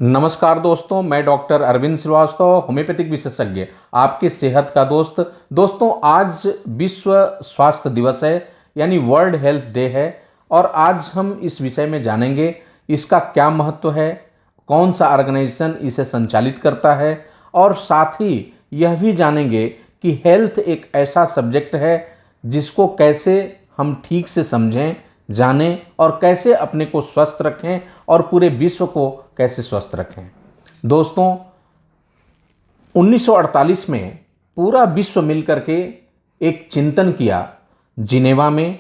नमस्कार दोस्तों, मैं डॉक्टर अरविंद श्रीवास्तव, होम्योपैथिक विशेषज्ञ, आपकी सेहत का दोस्त। दोस्तों, आज विश्व स्वास्थ्य दिवस है, यानी वर्ल्ड हेल्थ डे है। और आज हम इस विषय में जानेंगे इसका क्या महत्व है, कौन सा ऑर्गेनाइजेशन इसे संचालित करता है, और साथ ही यह भी जानेंगे कि हेल्थ एक ऐसा सब्जेक्ट है जिसको कैसे हम ठीक से समझें, जानें और कैसे अपने को स्वस्थ रखें और पूरे विश्व को कैसे स्वस्थ रखें। दोस्तों, 1948 में पूरा विश्व मिलकर के एक चिंतन किया जिनेवा में,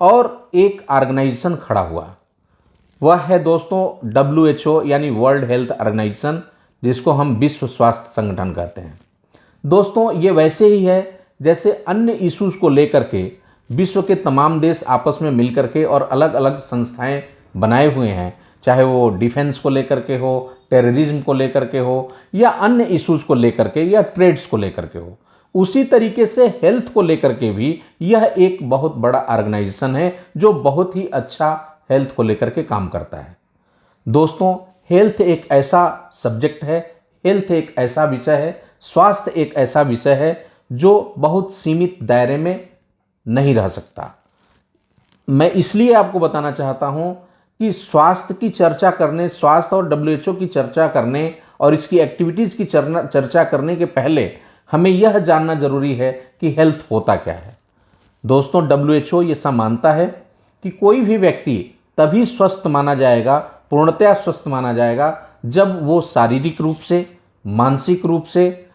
और एक ऑर्गेनाइजेशन खड़ा हुआ। वह है दोस्तों WHO, यानी वर्ल्ड हेल्थ ऑर्गेनाइजेशन, जिसको हम विश्व स्वास्थ्य संगठन कहते हैं। दोस्तों, ये वैसे ही है जैसे अन्य इश्यूज को लेकर के विश्व के तमाम देश आपस में मिलकर के और अलग अलग संस्थाएं बनाए हुए हैं, चाहे वो डिफेंस को लेकर के हो, टेररिज्म को लेकर के हो, या अन्य इश्यूज को लेकर के, या ट्रेड्स को लेकर के हो। उसी तरीके से हेल्थ को लेकर के भी यह एक बहुत बड़ा ऑर्गेनाइजेशन है जो बहुत ही अच्छा हेल्थ को लेकर के काम करता है। दोस्तों, हेल्थ एक ऐसा सब्जेक्ट है, हेल्थ एक ऐसा विषय है, स्वास्थ्य एक ऐसा विषय है जो बहुत सीमित दायरे में नहीं रह सकता। मैं इसलिए आपको बताना चाहता हूं कि स्वास्थ्य की चर्चा करने, स्वास्थ्य और WHO की चर्चा करने और इसकी एक्टिविटीज़ की चर्चा करने के पहले हमें यह जानना जरूरी है कि हेल्थ होता क्या है। दोस्तों, WHO ये सब मानता है कि कोई भी व्यक्ति तभी स्वस्थ माना जाएगा, पूर्णतया स्वस्थ माना जाएगा, जब वो शारीरिक रूप से, मानसिक रूप से,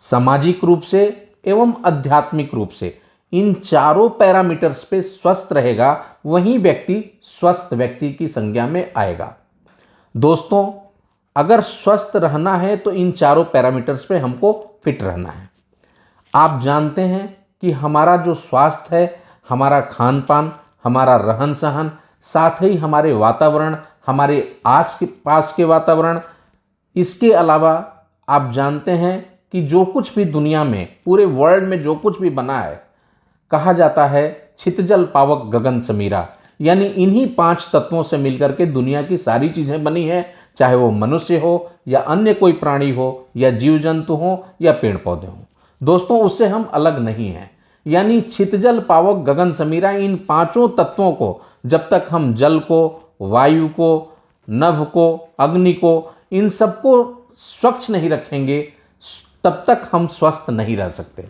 सामाजिक रूप से एवं आध्यात्मिक रूप से, इन चारों पैरामीटर्स पे स्वस्थ रहेगा, वही व्यक्ति स्वस्थ व्यक्ति की संज्ञा में आएगा। दोस्तों, अगर स्वस्थ रहना है तो इन चारों पैरामीटर्स पे हमको फिट रहना है। आप जानते हैं कि हमारा जो स्वास्थ्य है, हमारा खान पान, हमारा रहन सहन, साथ ही हमारे वातावरण, हमारे आस के पास के वातावरण, इसके अलावा आप जानते हैं कि जो कुछ भी दुनिया में, पूरे वर्ल्ड में जो कुछ भी बना है, कहा जाता है छितजल पावक गगन समीरा, यानी इन्हीं 5 तत्वों से मिलकर के दुनिया की सारी चीजें बनी हैं, चाहे वो मनुष्य हो या अन्य कोई प्राणी हो या जीव जंतु हो या पेड़ पौधे हो। दोस्तों, उससे हम अलग नहीं हैं। यानी छितजल पावक गगन समीरा, इन 5 तत्वों को जब तक हम जल को, वायु को, नभ को, अग्नि को, इन सबको स्वच्छ नहीं रखेंगे, तब तक हम स्वस्थ नहीं रह सकते।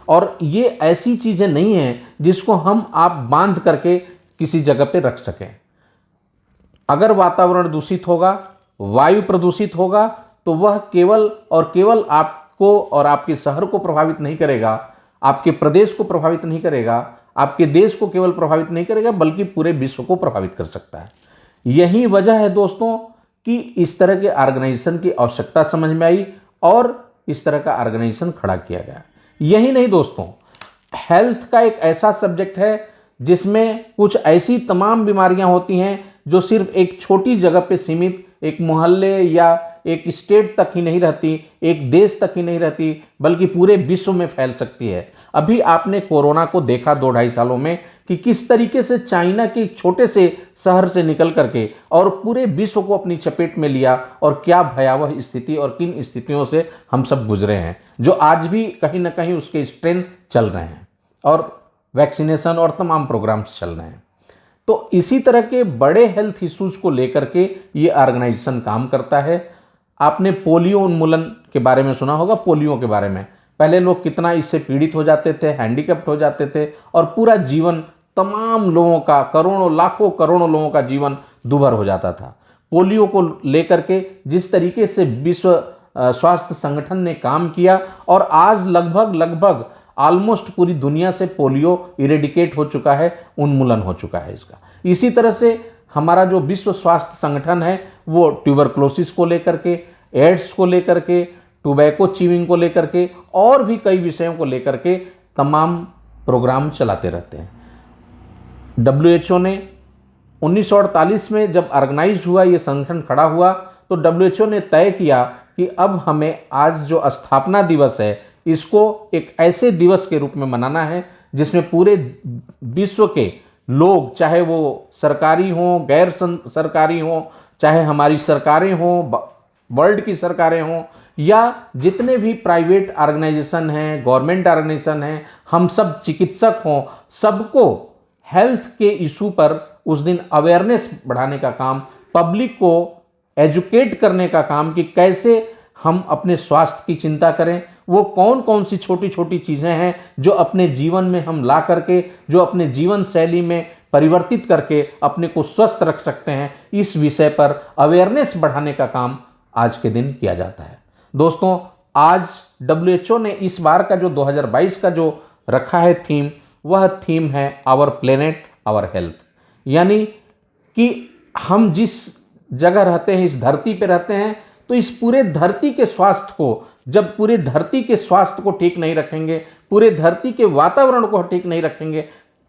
और ये ऐसी चीजें नहीं हैं जिसको हम आप बांध करके किसी जगह पे रख सकें। अगर वातावरण दूषित होगा, वायु प्रदूषित होगा, तो वह केवल और केवल आपको और आपके शहर को प्रभावित नहीं करेगा, आपके प्रदेश को प्रभावित नहीं करेगा, आपके देश को केवल प्रभावित नहीं करेगा, बल्कि पूरे विश्व को प्रभावित कर सकता है। यही वजह है दोस्तों कि इस तरह के ऑर्गेनाइजेशन की आवश्यकता समझ में आई और इस तरह का ऑर्गेनाइजेशन खड़ा किया गया। यही नहीं दोस्तों, हेल्थ का एक ऐसा सब्जेक्ट है जिसमें कुछ ऐसी तमाम बीमारियां होती हैं जो सिर्फ एक छोटी जगह पे सीमित, एक मोहल्ले या एक स्टेट तक ही नहीं रहती, एक देश तक ही नहीं रहती, बल्कि पूरे विश्व में फैल सकती है। अभी आपने कोरोना को देखा 2-2.5 सालों में कि किस तरीके से चाइना के एक छोटे से शहर से निकल करके और पूरे विश्व को अपनी चपेट में लिया, और क्या भयावह स्थिति और किन स्थितियों से हम सब गुजरे हैं, जो आज भी कहीं ना कहीं उसके स्ट्रेन चल रहे हैं और वैक्सीनेशन और तमाम प्रोग्राम्स चल रहे हैं। तो इसी तरह के बड़े हेल्थ इश्यूज को लेकर के ये ऑर्गेनाइजेशन काम करता है। आपने पोलियो उन्मूलन के बारे में सुना होगा। पोलियो के बारे में पहले लोग कितना इससे पीड़ित हो जाते थे, हैंडीकैप्ट हो जाते थे, और पूरा जीवन, तमाम लोगों का, करोड़ों लाखों करोड़ों लोगों का जीवन दूभर हो जाता था। पोलियो को लेकर के जिस तरीके से विश्व स्वास्थ्य संगठन ने काम किया, और आज लगभग ऑलमोस्ट पूरी दुनिया से पोलियो इरेडिकेट हो चुका है, उन्मूलन हो चुका है इसका। इसी तरह से हमारा जो विश्व स्वास्थ्य संगठन है वो ट्यूबरक्लोसिस को लेकर के, एड्स को लेकर के, टोबैको च्यूइंग को लेकर के और भी कई विषयों को लेकर के तमाम प्रोग्राम चलाते रहते हैं। WHO ने 1948 में जब ऑर्गेनाइज हुआ, ये संगठन खड़ा हुआ, तो WHO ने तय किया कि अब हमें आज जो स्थापना दिवस है इसको एक ऐसे दिवस के रूप में मनाना है जिसमें पूरे विश्व के लोग, चाहे वो सरकारी हों, गैर सरकारी हों, चाहे हमारी सरकारें हों, वर्ल्ड की सरकारें हों, या जितने भी प्राइवेट ऑर्गेनाइजेशन हैं, गवर्नमेंट ऑर्गेनाइजेशन हैं, हम सब चिकित्सक हों, सबको हेल्थ के इशू पर उस दिन अवेयरनेस बढ़ाने का काम, पब्लिक को एजुकेट करने का काम कि कैसे हम अपने स्वास्थ्य की चिंता करें, वो कौन कौन सी छोटी छोटी चीज़ें हैं जो अपने जीवन में हम ला करके, जो अपने जीवन शैली में परिवर्तित करके अपने को स्वस्थ रख सकते हैं, इस विषय पर अवेयरनेस बढ़ाने का काम आज के दिन किया जाता है। दोस्तों, आज WHO ने इस बार का जो 2022 का जो रखा है थीम, वह थीम है आवर प्लेनेट आवर हेल्थ। यानी कि हम जिस जगह रहते हैं, इस धरती पे रहते हैं, तो इस पूरे धरती के स्वास्थ्य को, जब पूरे धरती के स्वास्थ्य को ठीक नहीं रखेंगे, पूरे धरती के वातावरण को ठीक नहीं रखेंगे,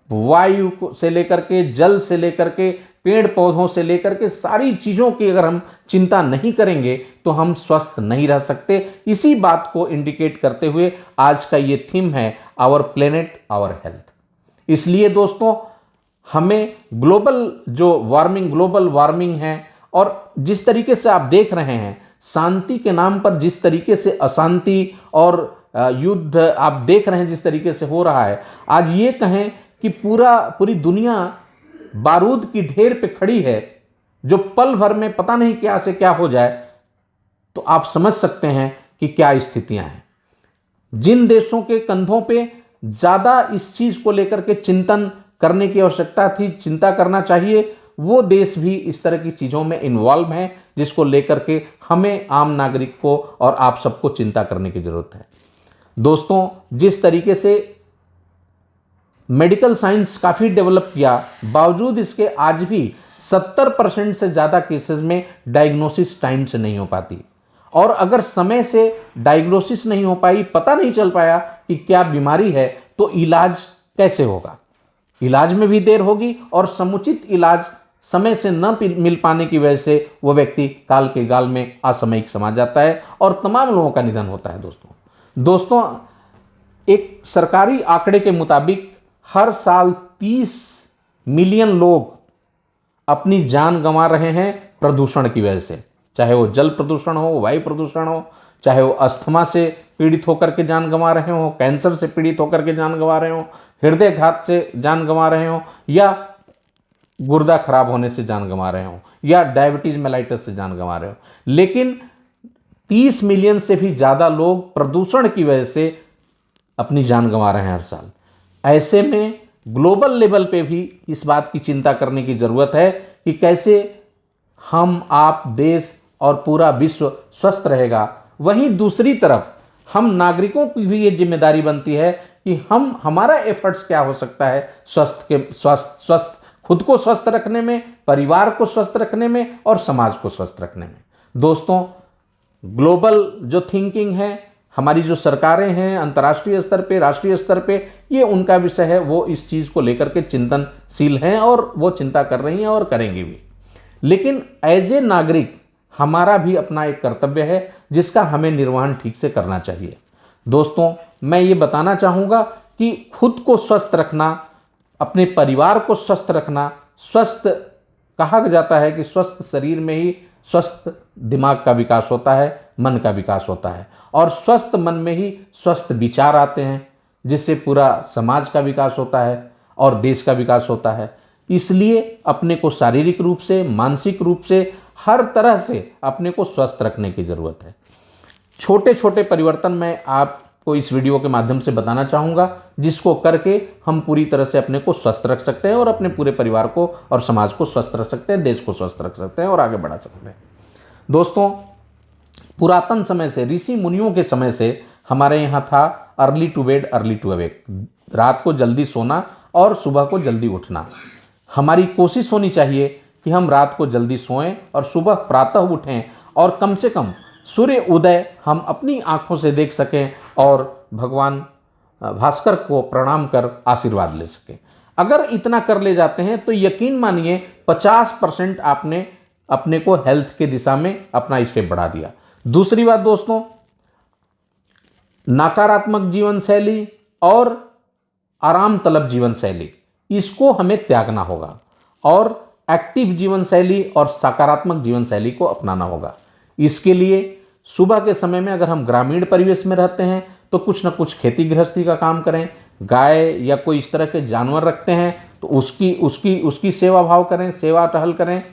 वायु से लेकर के, जल से लेकर के, पेड़ पौधों से लेकर के सारी चीज़ों की अगर हम चिंता नहीं करेंगे तो हम स्वस्थ नहीं रह सकते। इसी बात को इंडिकेट करते हुए आज का ये थीम है आवर प्लेनेट आवर हेल्थ। इसलिए दोस्तों, हमें ग्लोबल वार्मिंग है, और जिस तरीके से आप देख रहे हैं, शांति के नाम पर जिस तरीके से अशांति और युद्ध आप देख रहे हैं जिस तरीके से हो रहा है, आज ये कहें कि पूरी दुनिया बारूद की ढेर पे खड़ी है, जो पल भर में पता नहीं क्या से क्या हो जाए, तो आप समझ सकते हैं कि क्या स्थितियां हैं। जिन देशों के कंधों पे ज़्यादा इस चीज़ को लेकर के चिंतन करने की आवश्यकता थी, चिंता करना चाहिए, वो देश भी इस तरह की चीज़ों में इन्वॉल्व हैं, जिसको लेकर के हमें आम नागरिक को और आप सबको चिंता करने की ज़रूरत है। दोस्तों, जिस तरीके से मेडिकल साइंस काफ़ी डेवलप किया, बावजूद इसके आज भी 70% से ज़्यादा केसेस में डायग्नोसिस टाइम से नहीं हो पाती, और अगर समय से डायग्नोसिस नहीं हो पाई, पता नहीं चल पाया कि क्या बीमारी है, तो इलाज कैसे होगा? इलाज में भी देर होगी, और समुचित इलाज समय से न मिल पाने की वजह से वो व्यक्ति काल के गाल में असामयिक समा जाता है और तमाम लोगों का निधन होता है। दोस्तों, एक सरकारी आंकड़े के मुताबिक हर साल 30 मिलियन लोग अपनी जान गंवा रहे हैं प्रदूषण की वजह से, चाहे वो जल प्रदूषण हो, वायु प्रदूषण हो, चाहे वो अस्थमा से पीड़ित होकर के जान गंवा रहे हो, कैंसर से पीड़ित होकर के जान गंवा रहे हो, हृदय घात से जान गंवा रहे हो, या गुर्दा खराब होने से जान गंवा रहे हो, या डायबिटीज मेलाइटस से जान गंवा रहे हो। लेकिन 30 मिलियन से भी ज़्यादा लोग प्रदूषण की वजह से अपनी जान गंवा रहे हैं हर साल। ऐसे में ग्लोबल लेवल पे भी इस बात की चिंता करने की ज़रूरत है कि कैसे हम, आप, देश और पूरा विश्व स्वस्थ रहेगा। वहीं दूसरी तरफ हम नागरिकों की भी ये जिम्मेदारी बनती है कि हमारा एफर्ट्स क्या हो सकता है स्वस्थ खुद को स्वस्थ रखने में, परिवार को स्वस्थ रखने में और समाज को स्वस्थ रखने में। दोस्तों, ग्लोबल जो थिंकिंग है, हमारी जो सरकारें हैं अंतर्राष्ट्रीय स्तर पे, राष्ट्रीय स्तर पे, ये उनका विषय है, वो इस चीज़ को लेकर के चिंतनशील हैं और वो चिंता कर रही हैं और करेंगी भी। लेकिन एज ए नागरिक हमारा भी अपना एक कर्तव्य है जिसका हमें निर्वहन ठीक से करना चाहिए। दोस्तों, मैं ये बताना चाहूँगा कि खुद को स्वस्थ रखना, अपने परिवार को स्वस्थ रखना, स्वस्थ कहा जाता है कि स्वस्थ शरीर में ही स्वस्थ दिमाग का विकास होता है, मन का विकास होता है, और स्वस्थ मन में ही स्वस्थ विचार आते हैं, जिससे पूरा समाज का विकास होता है और देश का विकास होता है। इसलिए अपने को शारीरिक रूप से, मानसिक रूप से, हर तरह से अपने को स्वस्थ रखने की ज़रूरत है। छोटे छोटे परिवर्तन मैं आपको इस वीडियो के माध्यम से बताना चाहूँगा, जिसको करके हम पूरी तरह से अपने को स्वस्थ रख सकते हैं और अपने पूरे परिवार को और समाज को स्वस्थ रख सकते हैं, देश को स्वस्थ रख सकते हैं और आगे बढ़ा सकते हैं। दोस्तों, पुरातन समय से, ऋषि मुनियों के समय से हमारे यहाँ था early to bed early to awake, रात को जल्दी सोना और सुबह को जल्दी उठना। हमारी कोशिश होनी चाहिए कि हम रात को जल्दी सोएं और सुबह प्रातः उठें, और कम से कम सूर्य उदय हम अपनी आँखों से देख सकें और भगवान भास्कर को प्रणाम कर आशीर्वाद ले सकें। अगर इतना कर ले जाते हैं तो यकीन मानिए 50% आपने अपने को हेल्थ के दिशा में अपना स्टेप बढ़ा दिया। दूसरी बात दोस्तों, नकारात्मक जीवन शैली और आराम तलब जीवन शैली, इसको हमें त्यागना होगा और एक्टिव जीवन शैली और सकारात्मक जीवन शैली को अपनाना होगा। इसके लिए सुबह के समय में अगर हम ग्रामीण परिवेश में रहते हैं तो कुछ न कुछ खेती गृहस्थी का काम करें, गाय या कोई इस तरह के जानवर रखते हैं तो उसकी सेवा भाव करें, सेवा टहल करें।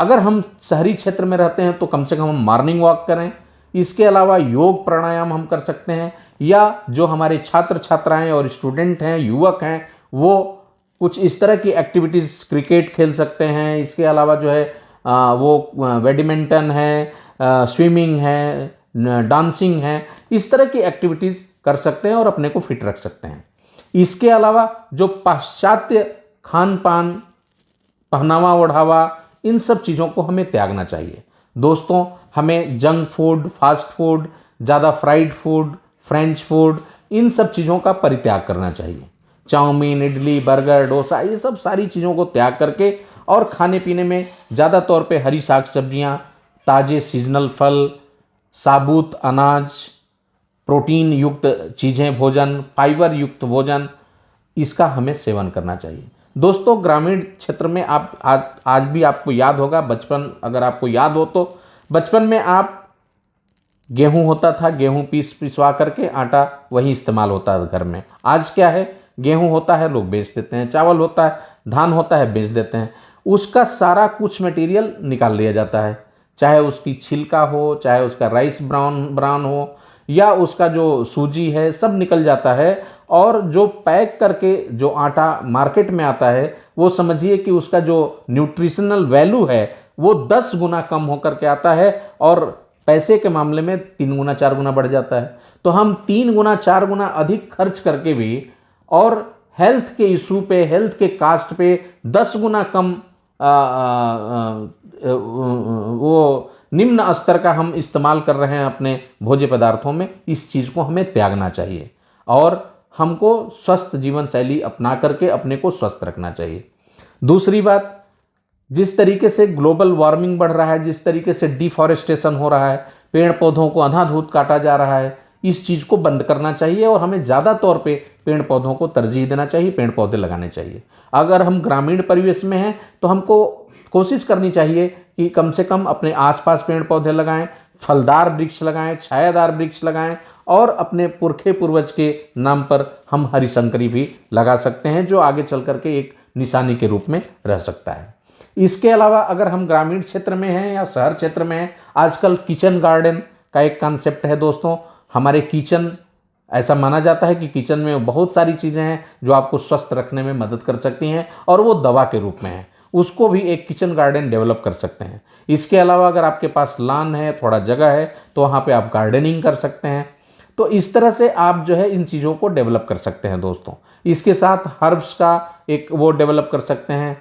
अगर हम शहरी क्षेत्र में रहते हैं तो कम से कम हम मॉर्निंग वॉक करें। इसके अलावा योग प्राणायाम हम कर सकते हैं, या जो हमारे छात्र छात्राएं और स्टूडेंट हैं, युवक हैं, वो कुछ इस तरह की एक्टिविटीज़, क्रिकेट खेल सकते हैं। इसके अलावा जो है वो बैडमिंटन है, स्विमिंग है, डांसिंग है, इस तरह की एक्टिविटीज़ कर सकते हैं और अपने को फिट रख सकते हैं। इसके अलावा जो पाश्चात्य खान पान, पहनावा ओढ़ावा, इन सब चीज़ों को हमें त्यागना चाहिए। दोस्तों, हमें जंक फूड, फास्ट फूड, ज़्यादा फ्राइड फूड, फ्रेंच फूड, इन सब चीज़ों का परित्याग करना चाहिए। चाउमीन, इडली, बर्गर, डोसा, ये सब सारी चीज़ों को त्याग करके और खाने पीने में ज़्यादा तौर पे हरी साग सब्जियाँ, ताज़े सीजनल फल, साबुत अनाज, प्रोटीन युक्त चीज़ें भोजन, फाइबर युक्त भोजन, इसका हमें सेवन करना चाहिए। दोस्तों, ग्रामीण क्षेत्र में आप आज भी आपको याद होगा, बचपन अगर आपको याद हो तो बचपन में आप गेहूं होता था, गेहूं पिसवा करके आटा वही इस्तेमाल होता है घर में। आज क्या है, गेहूं होता है लोग बेच देते हैं, चावल होता है, धान होता है बेच देते हैं। उसका सारा कुछ मटेरियल निकाल लिया जाता है, चाहे उसकी छिलका हो, चाहे उसका राइस ब्राउन हो, या उसका जो सूजी है, सब निकल जाता है। और जो पैक करके जो आटा मार्केट में आता है, वो समझिए कि उसका जो न्यूट्रिशनल वैल्यू है वो 10 गुना कम होकर के आता है और पैसे के मामले में 3 गुना 4 गुना बढ़ जाता है। तो हम 3 गुना 4 गुना अधिक खर्च करके भी और हेल्थ के इशू पे, हेल्थ के कास्ट पे 10 गुना कम वो निम्न स्तर का हम इस्तेमाल कर रहे हैं अपने भोज्य पदार्थों में। इस चीज़ को हमें त्यागना चाहिए और हमको स्वस्थ जीवन शैली अपना करके अपने को स्वस्थ रखना चाहिए। दूसरी बात, जिस तरीके से ग्लोबल वार्मिंग बढ़ रहा है, जिस तरीके से डिफॉरेस्टेशन हो रहा है, पेड़ पौधों को अंधाधुंध काटा जा रहा है, इस चीज़ को बंद करना चाहिए और हमें ज़्यादा तौर पे पेड़ पौधों को तरजीह देना चाहिए, पेड़ पौधे लगाने चाहिए। अगर हम ग्रामीण परिवेश में हैं तो हमको कोशिश करनी चाहिए कि कम से कम अपने आसपास पेड़ पौधे लगाएं, फलदार वृक्ष लगाएं, छायादार वृक्ष लगाएं और अपने पुरखे पूर्वज के नाम पर हम हरिशंकरी भी लगा सकते हैं, जो आगे चल करके एक निशानी के रूप में रह सकता है। इसके अलावा अगर हम ग्रामीण क्षेत्र में हैं या शहर क्षेत्र में हैं, आजकल किचन गार्डन का एक कॉन्सेप्ट है दोस्तों। हमारे किचन, ऐसा माना जाता है कि किचन में बहुत सारी चीज़ें हैं जो आपको स्वस्थ रखने में मदद कर सकती हैं और वो दवा के रूप में है, उसको भी एक किचन गार्डन डेवलप कर सकते हैं। इसके अलावा अगर आपके पास लॉन है, थोड़ा जगह है, तो वहाँ पे आप गार्डनिंग कर सकते हैं। तो इस तरह से आप जो है इन चीज़ों को डेवलप कर सकते हैं दोस्तों। इसके साथ हर्ब्स का एक वो डेवलप कर सकते हैं,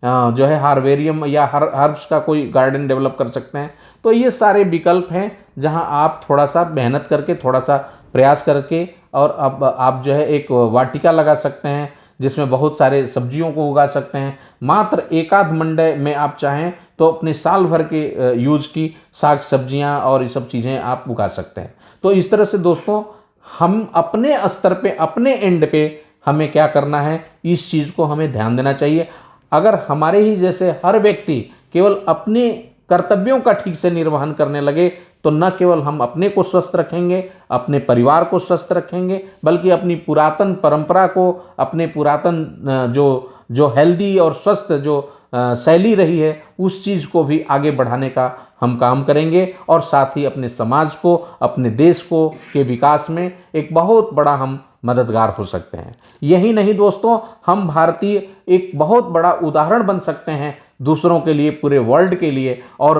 जो है हार्वेरियम या हर्ब्स का कोई गार्डन डेवलप कर सकते हैं। तो ये सारे विकल्प हैं जहां आप थोड़ा सा मेहनत करके, थोड़ा सा प्रयास करके और अब आप जो है एक वाटिका लगा सकते हैं जिसमें बहुत सारे सब्जियों को उगा सकते हैं। मात्र एकाध मंडे में आप चाहें तो अपने साल भर के यूज की साग सब्जियां और ये सब चीज़ें आप उगा सकते हैं। तो इस तरह से दोस्तों, हम अपने स्तर पे, अपने एंड पे हमें क्या करना है, इस चीज़ को हमें ध्यान देना चाहिए। अगर हमारे ही जैसे हर व्यक्ति केवल अपने कर्तव्यों का ठीक से निर्वहन करने लगे तो न केवल हम अपने को स्वस्थ रखेंगे, अपने परिवार को स्वस्थ रखेंगे, बल्कि अपनी पुरातन परंपरा को, अपने पुरातन जो हेल्दी और स्वस्थ जो शैली रही है, उस चीज़ को भी आगे बढ़ाने का हम काम करेंगे और साथ ही अपने समाज को, अपने देश को के विकास में एक बहुत बड़ा हम मददगार हो सकते हैं। यही नहीं दोस्तों, हम भारतीय एक बहुत बड़ा उदाहरण बन सकते हैं दूसरों के लिए, पूरे वर्ल्ड के लिए, और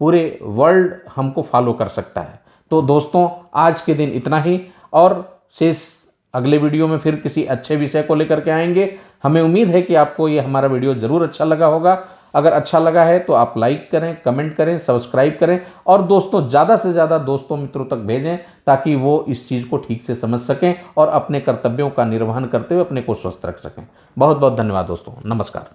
पूरे वर्ल्ड हमको फॉलो कर सकता है। तो दोस्तों, आज के दिन इतना ही, और शेष अगले वीडियो में फिर किसी अच्छे विषय को लेकर के आएंगे। हमें उम्मीद है कि आपको ये हमारा वीडियो ज़रूर अच्छा लगा होगा। अगर अच्छा लगा है तो आप लाइक करें, कमेंट करें, सब्सक्राइब करें और दोस्तों, ज़्यादा से ज़्यादा दोस्तों मित्रों तक भेजें ताकि वो इस चीज़ को ठीक से समझ सकें और अपने कर्तव्यों का निर्वहन करते हुए अपने को स्वस्थ रख सकें। बहुत बहुत धन्यवाद दोस्तों, नमस्कार।